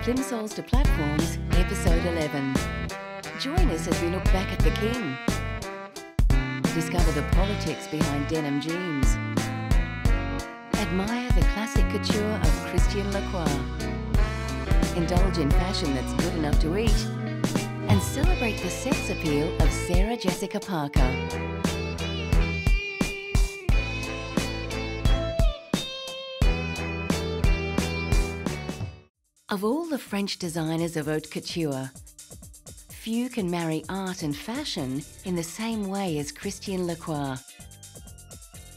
Plimsolls to Platforms, Episode 11. Join us as we look back at the King. Discover the politics behind denim jeans. Admire the classic couture of Christian Lacroix. Indulge in fashion that's good enough to eat. And celebrate the sex appeal of Sarah Jessica Parker. Of all the French designers of haute couture, few can marry art and fashion in the same way as Christian Lacroix.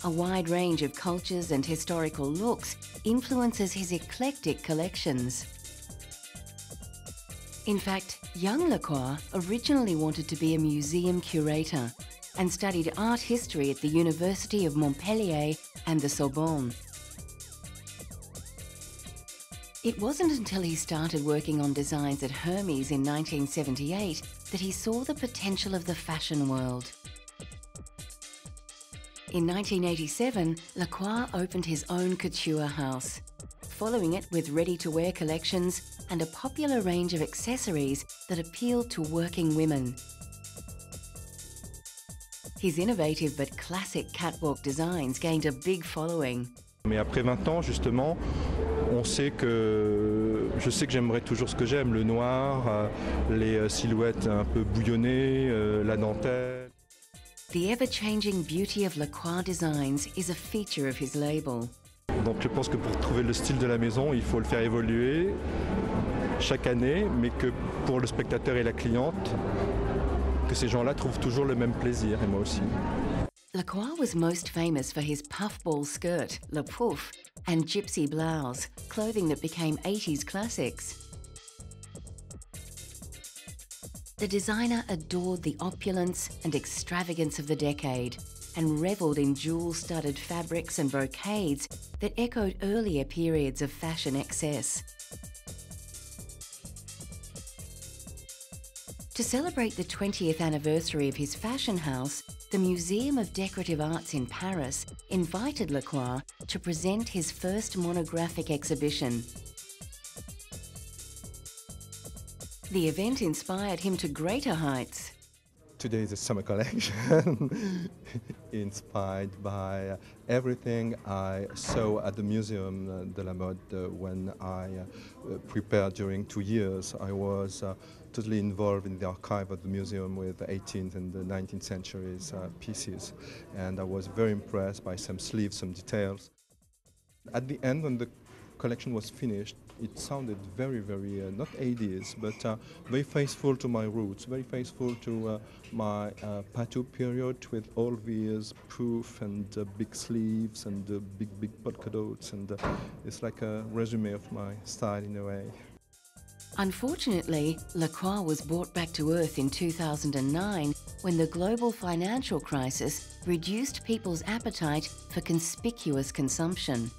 A wide range of cultures and historical looks influences his eclectic collections. In fact, young Lacroix originally wanted to be a museum curator and studied art history at the University of Montpellier and the Sorbonne. It wasn't until he started working on designs at Hermes in 1978 that he saw the potential of the fashion world. In 1987, Lacroix opened his own couture house, following it with ready-to-wear collections and a popular range of accessories that appealed to working women. His innovative but classic catwalk designs gained a big following. Mais après 20 ans, justement, je sais que j'aimerais toujours ce que j'aime, le noir, les silhouettes un peu bouillonnées, la dentelle. The ever-changing beauty of Lacroix designs is a feature of his label. Donc je pense que pour trouver le style de la maison, il faut le faire évoluer chaque année, mais que pour le spectateur et la cliente, que ces gens-là trouvent toujours le même plaisir, et moi aussi. Lacroix was most famous for his puffball skirt, Le Pouf, and gypsy blouse, clothing that became 80s classics. The designer adored the opulence and extravagance of the decade and revelled in jewel-studded fabrics and brocades that echoed earlier periods of fashion excess. To celebrate the 20th anniversary of his fashion house, the Museum of Decorative Arts in Paris invited Lacroix to present his first monographic exhibition. The event inspired him to greater heights. Today is a summer collection inspired by everything I saw at the Museum de la Mode when I prepared during 2 years. I was totally involved in the archive of the museum with the 18th and the 19th centuries pieces, and I was very impressed by some sleeves, some details. At the end, when the collection was finished, it sounded very, very, not 80s, but very faithful to my roots, very faithful to my Patou period with all these proof and big sleeves and big polka dots, and it's like a resume of my style in a way. Unfortunately, Lacroix was brought back to earth in 2009 when the global financial crisis reduced people's appetite for conspicuous consumption.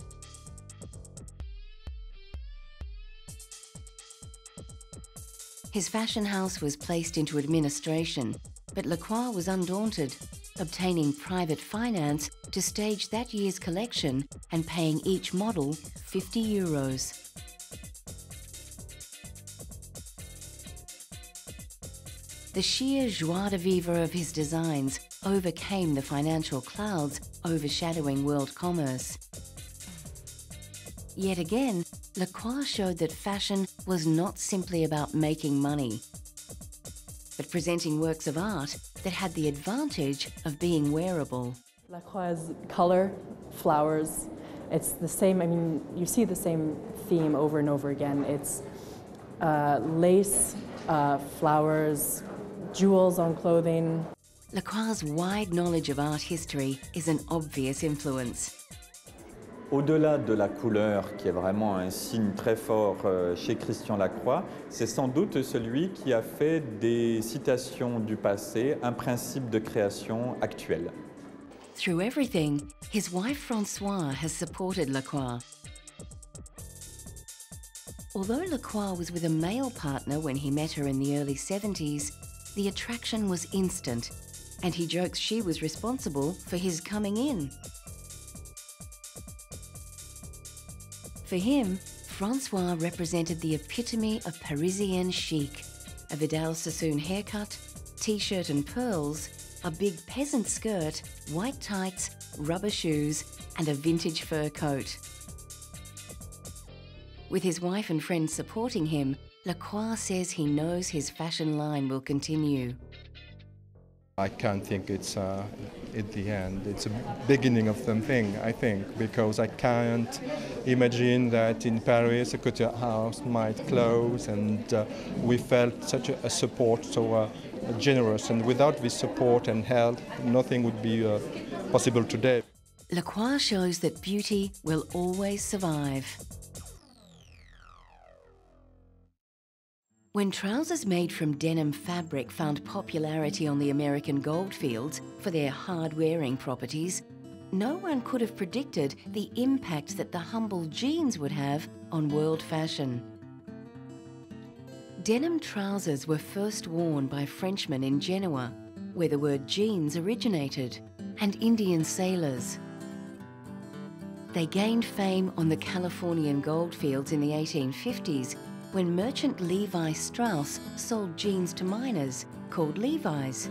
His fashion house was placed into administration, but Lacroix was undaunted, obtaining private finance to stage that year's collection and paying each model €50. The sheer joie de vivre of his designs overcame the financial clouds overshadowing world commerce. Yet again, Lacroix showed that fashion was not simply about making money, but presenting works of art that had the advantage of being wearable. Lacroix's color, flowers, it's the same, I mean, you see the same theme over and over again. It's lace, flowers, jewels on clothing. Lacroix's wide knowledge of art history is an obvious influence. Au-delà de la couleur, qui est vraiment un signe très fort chez Christian Lacroix, c'est sans doute celui qui a fait des citations du passé un principe de création actuel. Through everything, his wife Françoise has supported Lacroix. Although Lacroix was with a male partner when he met her in the early 70s, the attraction was instant, and he jokes she was responsible for his coming in. For him, Francois represented the epitome of Parisienne chic. A Vidal Sassoon haircut, t-shirt and pearls, a big peasant skirt, white tights, rubber shoes, and a vintage fur coat. With his wife and friends supporting him, Lacroix says he knows his fashion line will continue. I can't think it's at the end. It's a beginning of something, I think, because I can't imagine that in Paris a couture house might close, and we felt such a support, so generous, and without this support and help, nothing would be possible today. Lacroix shows that beauty will always survive. When trousers made from denim fabric found popularity on the American goldfields for their hard-wearing properties, no one could have predicted the impact that the humble jeans would have on world fashion. Denim trousers were first worn by Frenchmen in Genoa, where the word jeans originated, and Indian sailors. They gained fame on the Californian goldfields in the 1850s when merchant Levi Strauss sold jeans to miners called Levi's.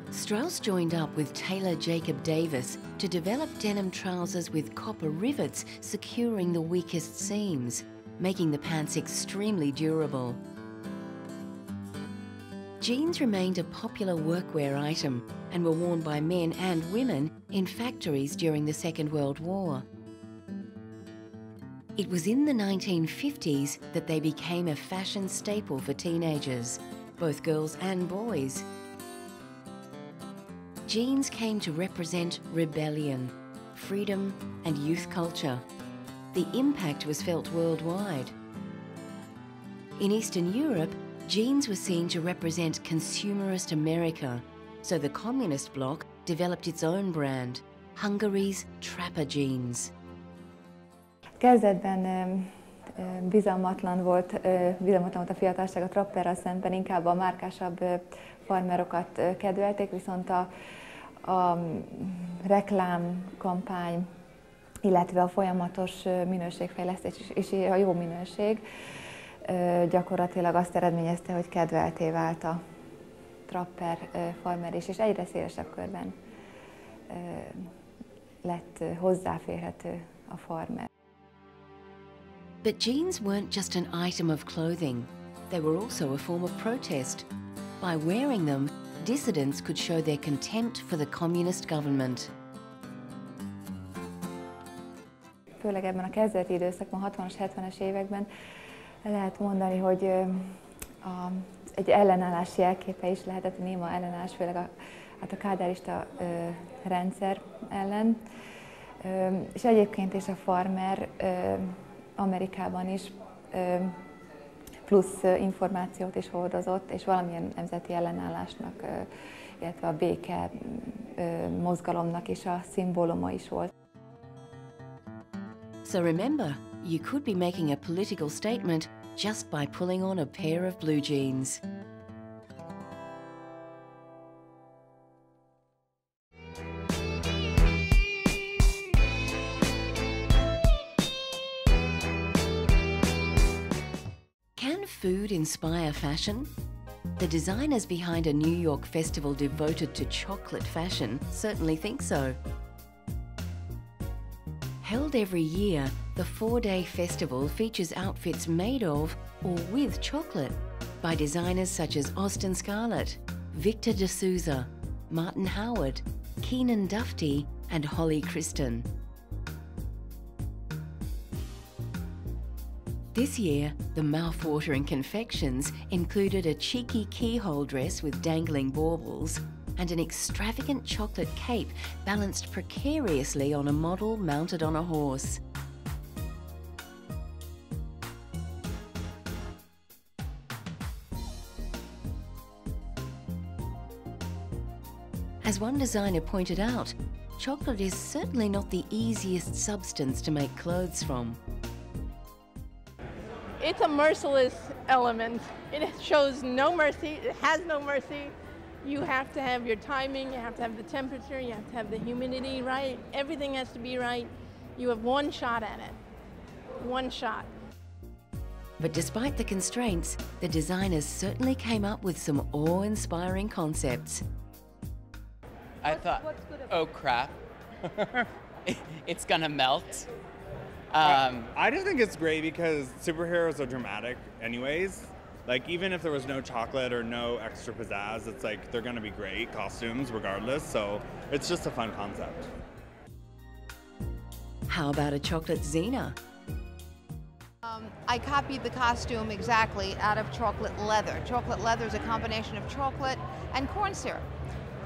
Strauss joined up with tailor Jacob Davis to develop denim trousers with copper rivets securing the weakest seams, making the pants extremely durable. Jeans remained a popular workwear item and were worn by men and women in factories during the Second World War. It was in the 1950s that they became a fashion staple for teenagers, both girls and boys. Jeans came to represent rebellion, freedom, and youth culture. The impact was felt worldwide. In Eastern Europe, jeans were seen to represent consumerist America, so the communist bloc developed its own brand, Hungary's Trapper jeans. Kezdetben bizalmatlan volt a fiatalság a trapperrel szemben, inkább a márkásabb farmerokat kedvelték, viszont a reklámkampány, illetve a folyamatos minőségfejlesztés és a jó minőség gyakorlatilag azt eredményezte, hogy kedvelté vált a trapper farmer is, és egyre szélesebb körben lett hozzáférhető a farmer. But jeans weren't just an item of clothing. They were also a form of protest. By wearing them, dissidents could show their contempt for the communist government. Főleg ebben a kezdeti időszakban, 60-as, 70-es években lehet mondani, hogy egy ellenállás jelképe is lehetett, a néma ellenállás, főleg a kádárista rendszer ellen. És egyébként is a farmer Amerikában is plusz információt is hordozott, és valamilyen nemzeti ellenállásnak, illetve a béke mozgalomnak is a szimbóluma is volt. So remember, you could be making a political statement just by pulling on a pair of blue jeans. Can food inspire fashion? The designers behind a New York festival devoted to chocolate fashion certainly think so. Held every year, the 4-day festival features outfits made of or with chocolate by designers such as Austin Scarlett, Victor de Souza, Martin Howard, Keenan Dufty, and Holly Kristen. This year, the mouth-watering confections included a cheeky keyhole dress with dangling baubles and an extravagant chocolate cape balanced precariously on a model mounted on a horse. As one designer pointed out, chocolate is certainly not the easiest substance to make clothes from. It's a merciless element. It shows no mercy, it has no mercy. You have to have your timing, you have to have the temperature, you have to have the humidity right, everything has to be right. You have one shot at it. one shot. But despite the constraints, the designers certainly came up with some awe-inspiring concepts. I thought, oh crap, it's gonna melt. I just think it's great because superheroes are dramatic anyways. Like, even if there was no chocolate or no extra pizzazz, it's like they're gonna be great costumes regardless, so it's just a fun concept. How about a chocolate Xena? I copied the costume exactly out of chocolate leather. Chocolate leather is a combination of chocolate and corn syrup.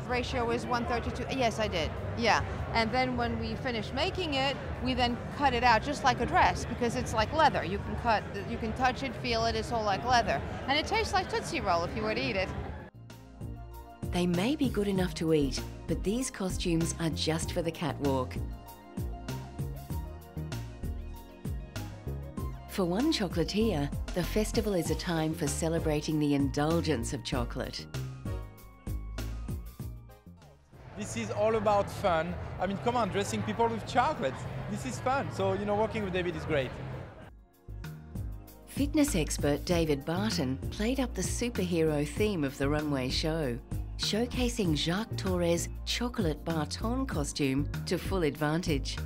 The ratio is 1:32. Yes, I did. Yeah. And then when we finished making it, we then cut it out just like a dress because it's like leather. You can touch it, feel it, it's all like leather. And it tastes like Tootsie Roll if you were to eat it. They may be good enough to eat, but these costumes are just for the catwalk. For one chocolatier, the festival is a time for celebrating the indulgence of chocolate. This is all about fun. I mean, come on, dressing people with chocolate. This is fun. So, you know, working with David is great. Fitness expert David Barton played up the superhero theme of the runway show, showcasing Jacques Torres' chocolate Barton costume to full advantage.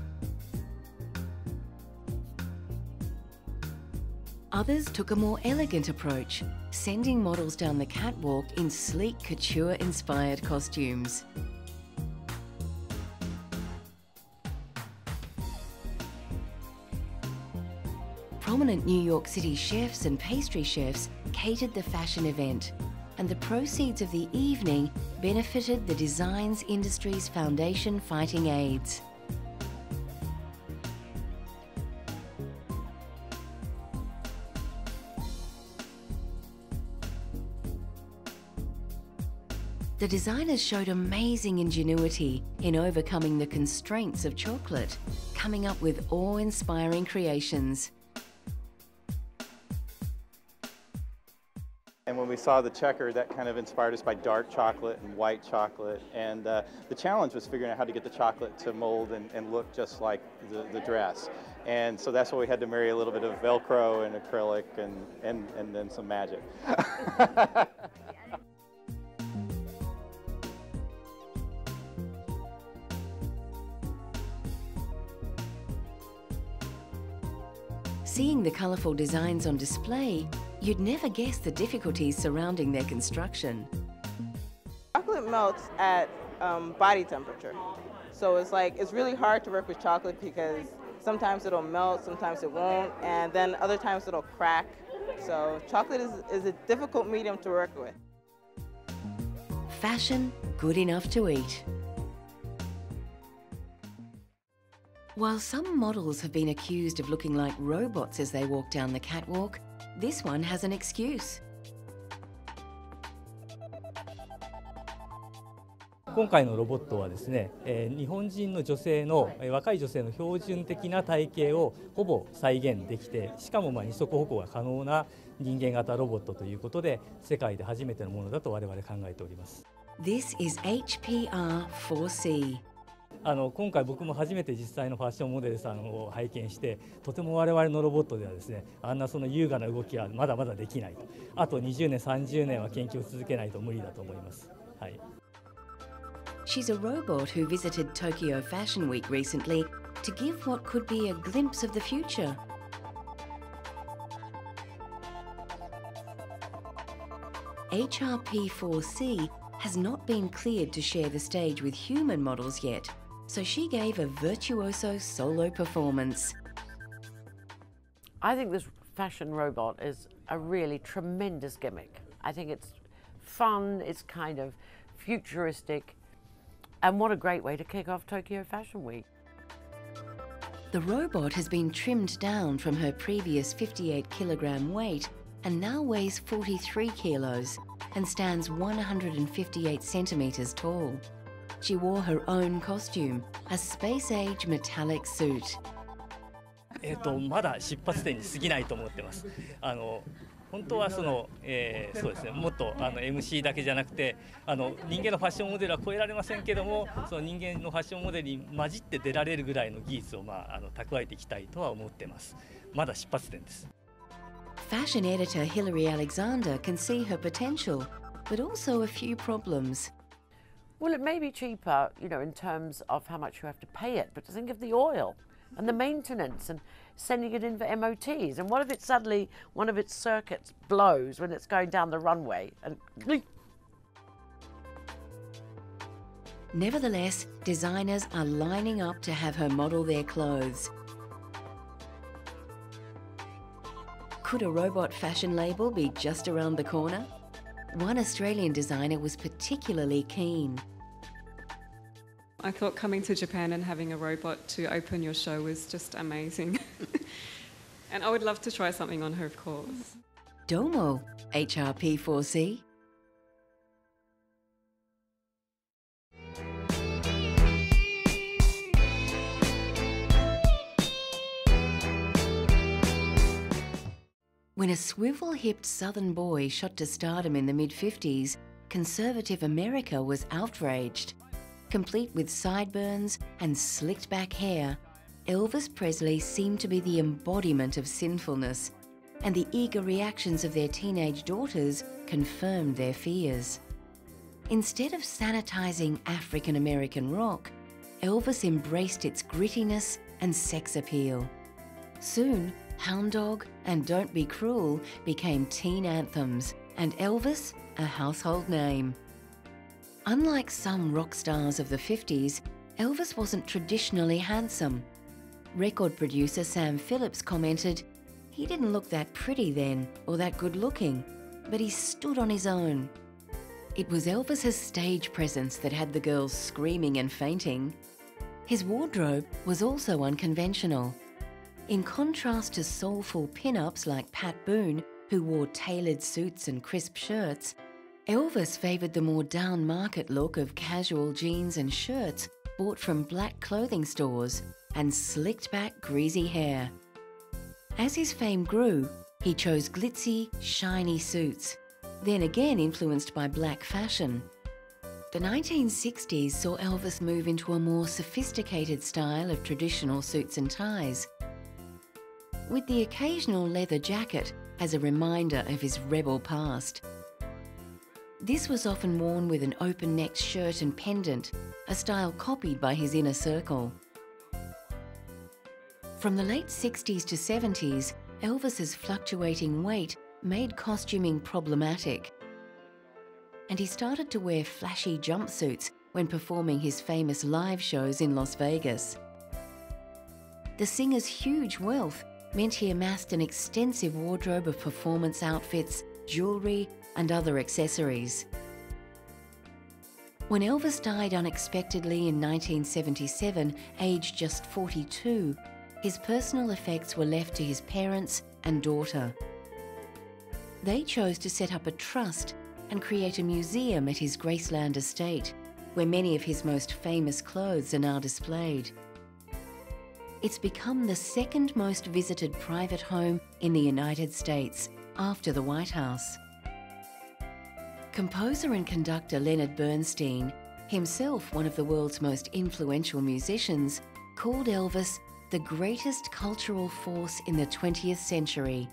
Others took a more elegant approach, sending models down the catwalk in sleek couture-inspired costumes. Prominent New York City chefs and pastry chefs catered the fashion event, and the proceeds of the evening benefited the Designs Industries Foundation fighting AIDS. The designers showed amazing ingenuity in overcoming the constraints of chocolate, coming up with awe-inspiring creations. And when we saw the checker, that kind of inspired us by dark chocolate and white chocolate. And the challenge was figuring out how to get the chocolate to mold and look just like the dress. And so that's why we had to marry a little bit of Velcro and acrylic and then some magic. Seeing the colourful designs on display, you'd never guess the difficulties surrounding their construction. Chocolate melts at body temperature. So it's really hard to work with chocolate because sometimes it'll melt, sometimes it won't, and then other times it'll crack. So chocolate is a difficult medium to work with. Fashion good enough to eat. While some models have been accused of looking like robots as they walk down the catwalk, this one has an excuse. 今回のロボットはですね、日本人の女性の若い女性の標準的な体型をほぼ再現できて、しかも二足歩行が可能な人間型ロボットということで、世界で初めてのものだと我々考えております。This is HPR4C. 今回僕も初めて実際のファッションモデルさんを拝見して、とても我々のロボットではですね、あんなその優雅な動きはまだまだできないと。あと20年、30年は研究を続けないと無理だと思います。はい。She's a robot who visited Tokyo Fashion Week recently to give what could be a glimpse of the future. HRP4C has not been cleared to share the stage with human models yet, so she gave a virtuoso solo performance. I think this fashion robot is a really tremendous gimmick. I think it's fun, it's kind of futuristic, and what a great way to kick off Tokyo Fashion Week. The robot has been trimmed down from her previous 58-kilogram weight and now weighs 43 kilos and stands 158 centimeters tall. She wore her own costume, a space-age metallic suit. まだ出発点に過ぎないと思ってます。本当はそうですね、もっとMC だけじゃなくて人間のファッションモデルは超えられませんけども、その人間のファッションモデルに混じって出られるぐらいの技術を蓄えていきたいとは思ってます。まだ出発点です。Fashion editor Hilary Alexander can see her potential, but also a few problems. Well, it may be cheaper, you know, in terms of how much you have to pay it, but think of the oil and the maintenance and sending it in for MOTs. And what if it suddenly, one of its circuits blows when it's going down the runway and... Nevertheless, designers are lining up to have her model their clothes. Could a robot fashion label be just around the corner? One Australian designer was particularly keen. I thought coming to Japan and having a robot to open your show was just amazing. And I would love to try something on her, of course. Domo, HRP4C. When a swivel-hipped southern boy shot to stardom in the mid-50s, conservative America was outraged. Complete with sideburns and slicked-back hair, Elvis Presley seemed to be the embodiment of sinfulness, and the eager reactions of their teenage daughters confirmed their fears. Instead of sanitizing African-American rock, Elvis embraced its grittiness and sex appeal. Soon, Hound Dog and Don't Be Cruel became teen anthems, and Elvis a household name. Unlike some rock stars of the 50s, Elvis wasn't traditionally handsome. Record producer Sam Phillips commented, "He didn't look that pretty then, or that good looking, but he stood on his own." It was Elvis's stage presence that had the girls screaming and fainting. His wardrobe was also unconventional. In contrast to soulful pin-ups like Pat Boone, who wore tailored suits and crisp shirts, Elvis favoured the more down-market look of casual jeans and shirts bought from black clothing stores and slicked-back greasy hair. As his fame grew, he chose glitzy, shiny suits, then again influenced by black fashion. The 1960s saw Elvis move into a more sophisticated style of traditional suits and ties, with the occasional leather jacket as a reminder of his rebel past. This was often worn with an open-necked shirt and pendant, a style copied by his inner circle. From the late 60s to 70s, Elvis's fluctuating weight made costuming problematic, and he started to wear flashy jumpsuits when performing his famous live shows in Las Vegas. The singer's huge wealth meant he amassed an extensive wardrobe of performance outfits, jewellery, and other accessories. When Elvis died unexpectedly in 1977, aged just 42, his personal effects were left to his parents and daughter. They chose to set up a trust and create a museum at his Graceland estate, where many of his most famous clothes are now displayed. It's become the second most visited private home in the United States, after the White House. Composer and conductor Leonard Bernstein, himself one of the world's most influential musicians, called Elvis the greatest cultural force in the 20th century.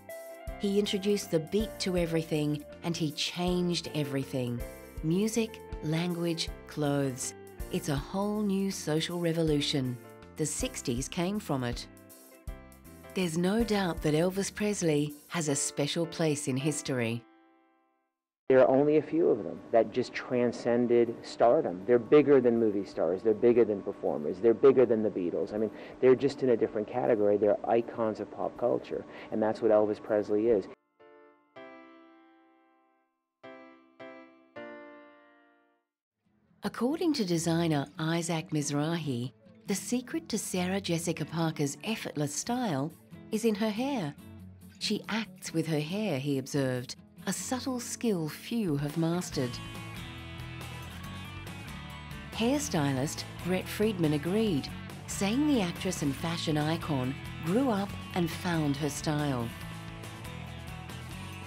He introduced the beat to everything, and he changed everything. Music, language, clothes. It's a whole new social revolution. The 60s came from it. There's no doubt that Elvis Presley has a special place in history. There are only a few of them that just transcended stardom. They're bigger than movie stars. They're bigger than performers. They're bigger than the Beatles. I mean, they're just in a different category. They're icons of pop culture, and that's what Elvis Presley is. According to designer Isaac Mizrahi, the secret to Sarah Jessica Parker's effortless style is in her hair. She acts with her hair, he observed, a subtle skill few have mastered. Hairstylist Brett Friedman agreed, saying the actress and fashion icon grew up and found her style.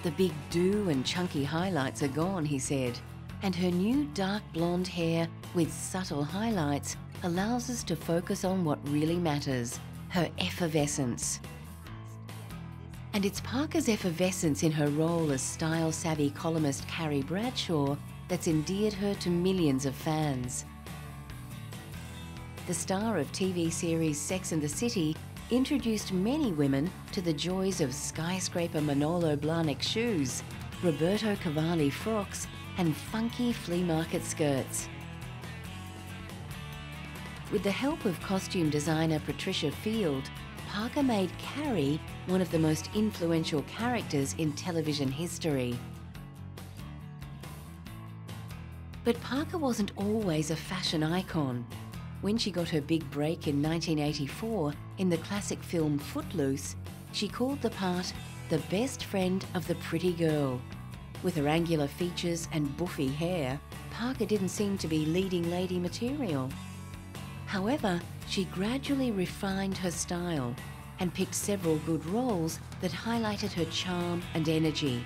The big do and chunky highlights are gone, he said, and her new dark blonde hair with subtle highlights allows us to focus on what really matters, her effervescence. And it's Parker's effervescence in her role as style-savvy columnist Carrie Bradshaw that's endeared her to millions of fans. The star of TV series Sex and the City introduced many women to the joys of skyscraper Manolo Blahnik shoes, Roberto Cavalli frocks, and funky flea market skirts. With the help of costume designer Patricia Field, Parker made Carrie one of the most influential characters in television history. But Parker wasn't always a fashion icon. When she got her big break in 1984 in the classic film Footloose, she called the part the best friend of the pretty girl. With her angular features and buffy hair, Parker didn't seem to be leading lady material. However, she gradually refined her style and picked several good roles that highlighted her charm and energy.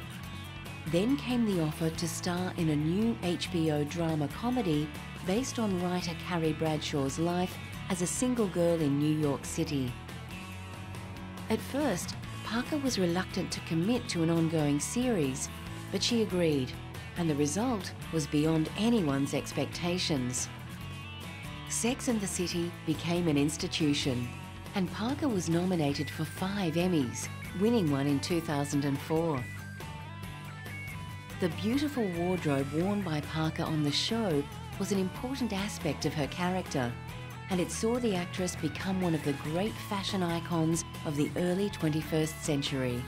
Then came the offer to star in a new HBO drama comedy based on writer Carrie Bradshaw's life as a single girl in New York City. At first, Parker was reluctant to commit to an ongoing series, but she agreed, and the result was beyond anyone's expectations. Sex and the City became an institution, and Parker was nominated for 5 Emmys, winning one in 2004. The beautiful wardrobe worn by Parker on the show was an important aspect of her character, and it saw the actress become one of the great fashion icons of the early 21st century.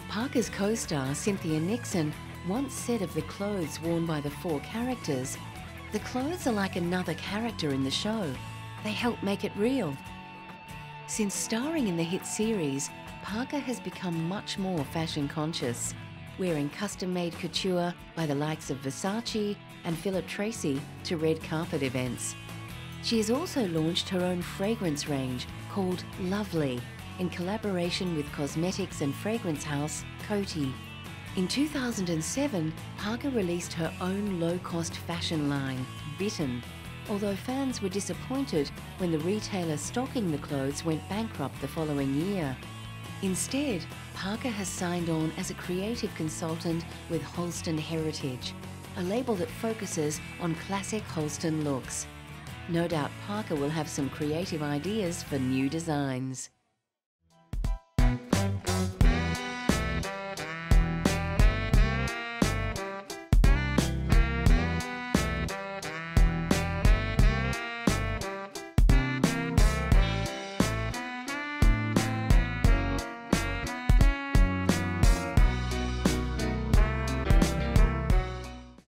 Parker's co-star Cynthia Nixon once said of the clothes worn by the 4 characters, "The clothes are like another character in the show. They help make it real." Since starring in the hit series, Parker has become much more fashion conscious, wearing custom-made couture by the likes of Versace and Philip Treacy to red carpet events. She has also launched her own fragrance range called Lovely in collaboration with cosmetics and fragrance house Coty. In 2007, Parker released her own low-cost fashion line, Bitten, although fans were disappointed when the retailer stocking the clothes went bankrupt the following year. Instead, Parker has signed on as a creative consultant with Holston Heritage, a label that focuses on classic Holston looks. No doubt Parker will have some creative ideas for new designs.